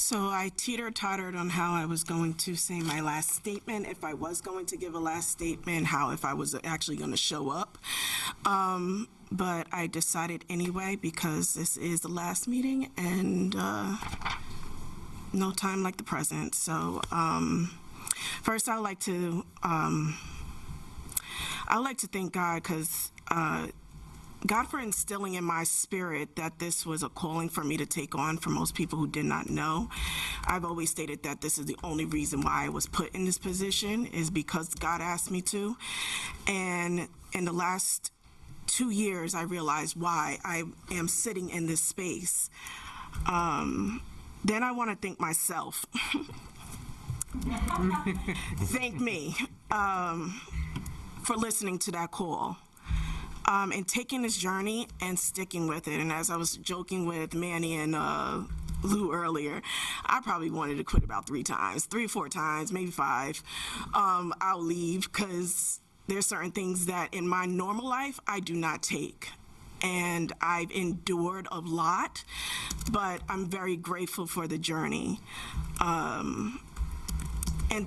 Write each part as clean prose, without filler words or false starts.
So I teeter-tottered on how I was going to say my last statement, if I was going to give a last statement, how if I was actually going to show up. But I decided anyway because this is the last meeting and no time like the present. So first I'd like to thank God because God for instilling in my spirit that this was a calling for me to take on for most people who did not know. I've always stated that this is the only reason why I was put in this position is because God asked me to. And in the last 2 years, I realized why I am sitting in this space. Then I want to thank myself. Thank me for listening to that call. And taking this journey and sticking with it. And as I was joking with Manny and Lou earlier, I probably wanted to quit about 3 or 4 times, maybe 5. I'll leave because there's certain things that in my normal life I do not take. And I've endured a lot, but I'm very grateful for the journey. And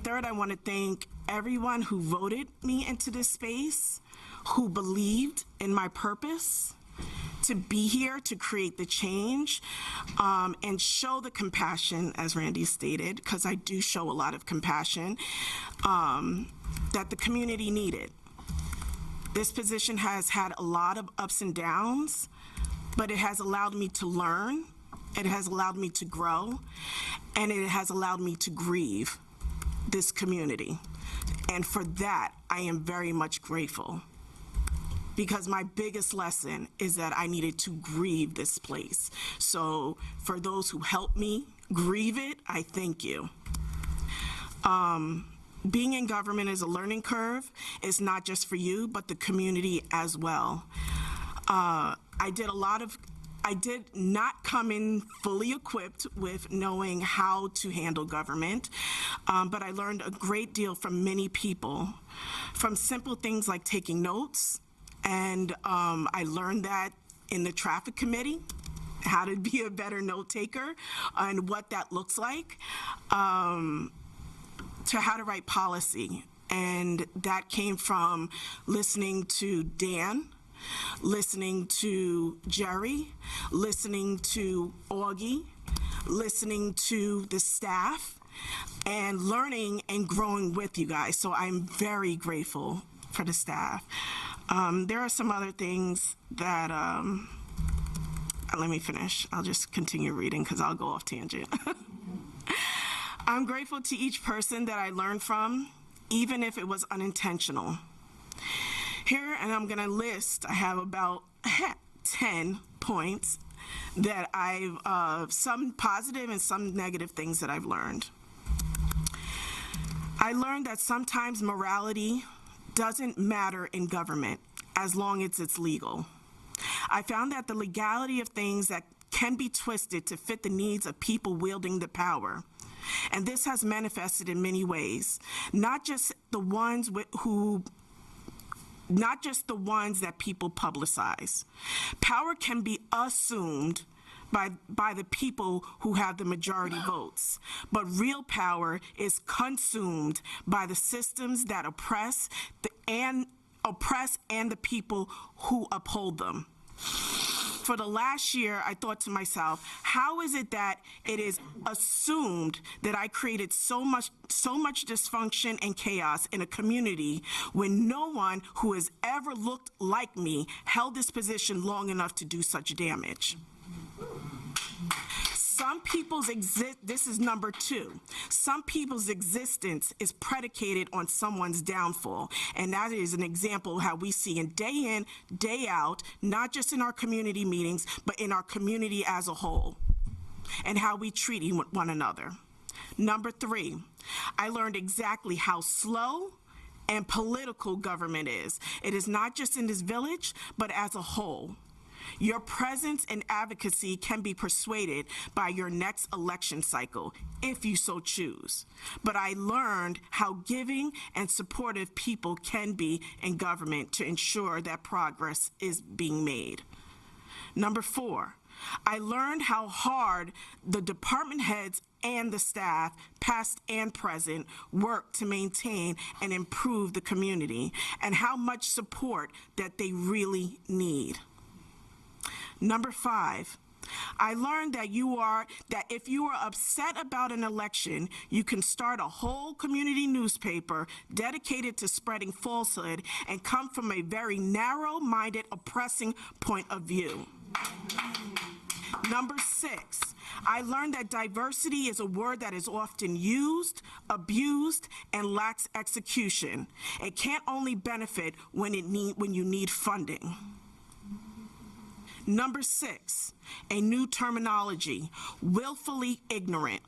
third, I want to thank everyone who voted me into this space, who believed in my purpose to be here to create the change and show the compassion, as Randy stated, because I do show a lot of compassion, that the community needed. This position has had a lot of ups and downs, but it has allowed me to learn, it has allowed me to grow, and it has allowed me to grieve this community. And for that, I am very much grateful. Because my biggest lesson is that I needed to grieve this place. So for those who helped me grieve it, I thank you. Being in government is a learning curve. It's not just for you, but the community as well. I did not come in fully equipped with knowing how to handle government, but I learned a great deal from many people, from simple things like taking notes. And I learned that in the traffic committee, how to be a better note taker and what that looks like, to how to write policy. And that came from listening to Dan, listening to Jerry, listening to Augie, listening to the staff, and learning and growing with you guys. So I'm very grateful for the staff. There are some other things that, let me finish. I'll just continue reading because I'll go off tangent. I'm grateful to each person that I learned from, even if it was unintentional. Here, and I'm gonna list, I have about 10 points that I've, some positive and some negative things that I've learned. I learned that sometimes morality doesn't matter in government as long as it's legal. I found that the legality of things that can be twisted to fit the needs of people wielding the power. And this has manifested in many ways, not just the ones that people publicize. Power can be assumed by the people who have the majority votes. But real power is consumed by the systems that oppress and the people who uphold them. For the last year, I thought to myself, how is it that it is assumed that I created so much dysfunction and chaos in a community when no one who has ever looked like me held this position long enough to do such damage? This is number 2. Some people's existence is predicated on someone's downfall. And that is an example of how we see in, day out, not just in our community meetings, but in our community as a whole, and how we treat one another. Number 3, I learned exactly how slow and political government is. It is not just in this village, but as a whole. Your presence and advocacy can be persuaded by your next election cycle, if you so choose. But I learned how giving and supportive people can be in government to ensure that progress is being made. Number 4, I learned how hard the department heads and the staff, past and present, work to maintain and improve the community, and how much support that they really need. Number 5, I learned that if you are upset about an election, you can start a whole community newspaper dedicated to spreading falsehood and come from a very narrow-minded, oppressing point of view. Number 6, I learned that diversity is a word that is often used, abused, and lacks execution. It can't only benefit when you need funding. Number 6, a new terminology, willfully ignorant,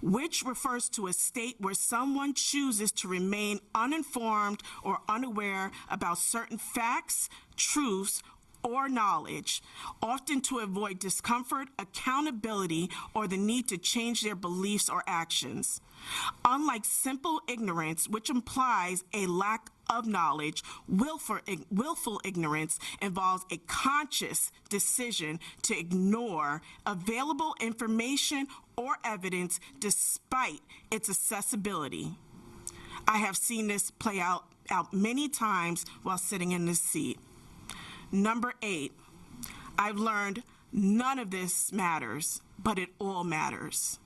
which refers to a state where someone chooses to remain uninformed or unaware about certain facts, truths, or knowledge, often to avoid discomfort, accountability, or the need to change their beliefs or actions. Unlike simple ignorance, which implies a lack of knowledge, willful ignorance involves a conscious decision to ignore available information or evidence despite its accessibility. I have seen this play out many times while sitting in this seat. Number 8, I've learned none of this matters, but it all matters.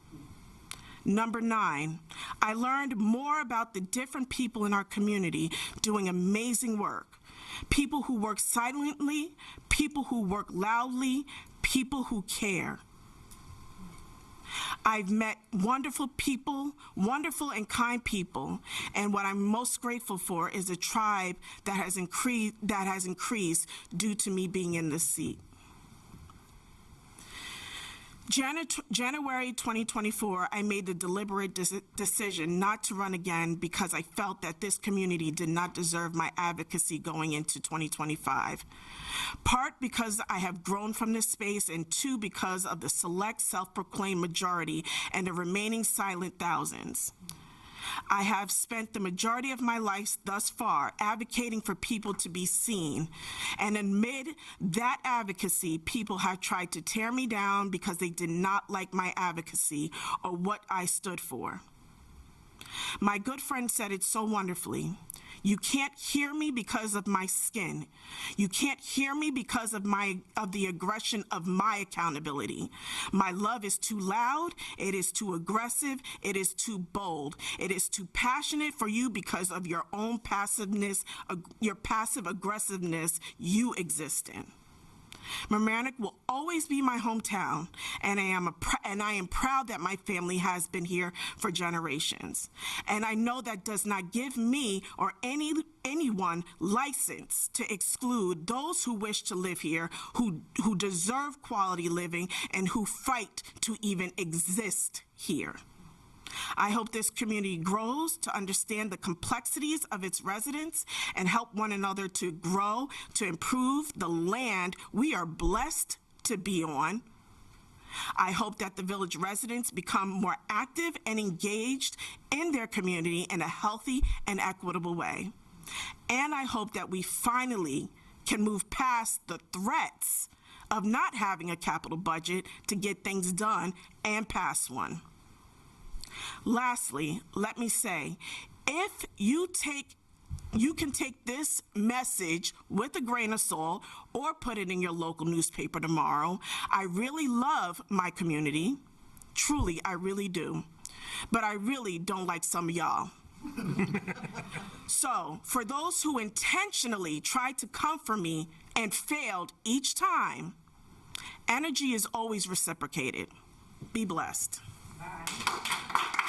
Number 9, I learned more about the different people in our community doing amazing work. People who work silently, people who work loudly, people who care. I've met wonderful people, wonderful and kind people, and what I'm most grateful for is a tribe that has increased due to me being in this seat. January 2024, I made the deliberate decision not to run again because I felt that this community did not deserve my advocacy going into 2025. Part because I have grown from this space, and 2, because of the select self-proclaimed majority and the remaining silent thousands. I have spent the majority of my life thus far advocating for people to be seen, and amid that advocacy, people have tried to tear me down because they did not like my advocacy or what I stood for. My good friend said it so wonderfully. You can't hear me because of my skin. You can't hear me because of the aggression of my accountability. My love is too loud, it is too aggressive, it is too bold, it is too passionate for you because of your own passiveness, your passive aggressiveness you exist in. Mamaroneck will always be my hometown, and I am proud that my family has been here for generations. And I know that does not give me or anyone license to exclude those who wish to live here, who deserve quality living, and who fight to even exist here. I hope this community grows to understand the complexities of its residents and help one another to grow, to improve the land we are blessed to be on. I hope that the village residents become more active and engaged in their community in a healthy and equitable way. And I hope that we finally can move past the threats of not having a capital budget to get things done and pass one. Lastly, let me say, if you can take this message with a grain of salt or put it in your local newspaper tomorrow. I really love my community. Truly, I really do. But I really don't like some of y'all. So, for those who intentionally tried to come for me and failed each time, energy is always reciprocated. Be blessed. Bye.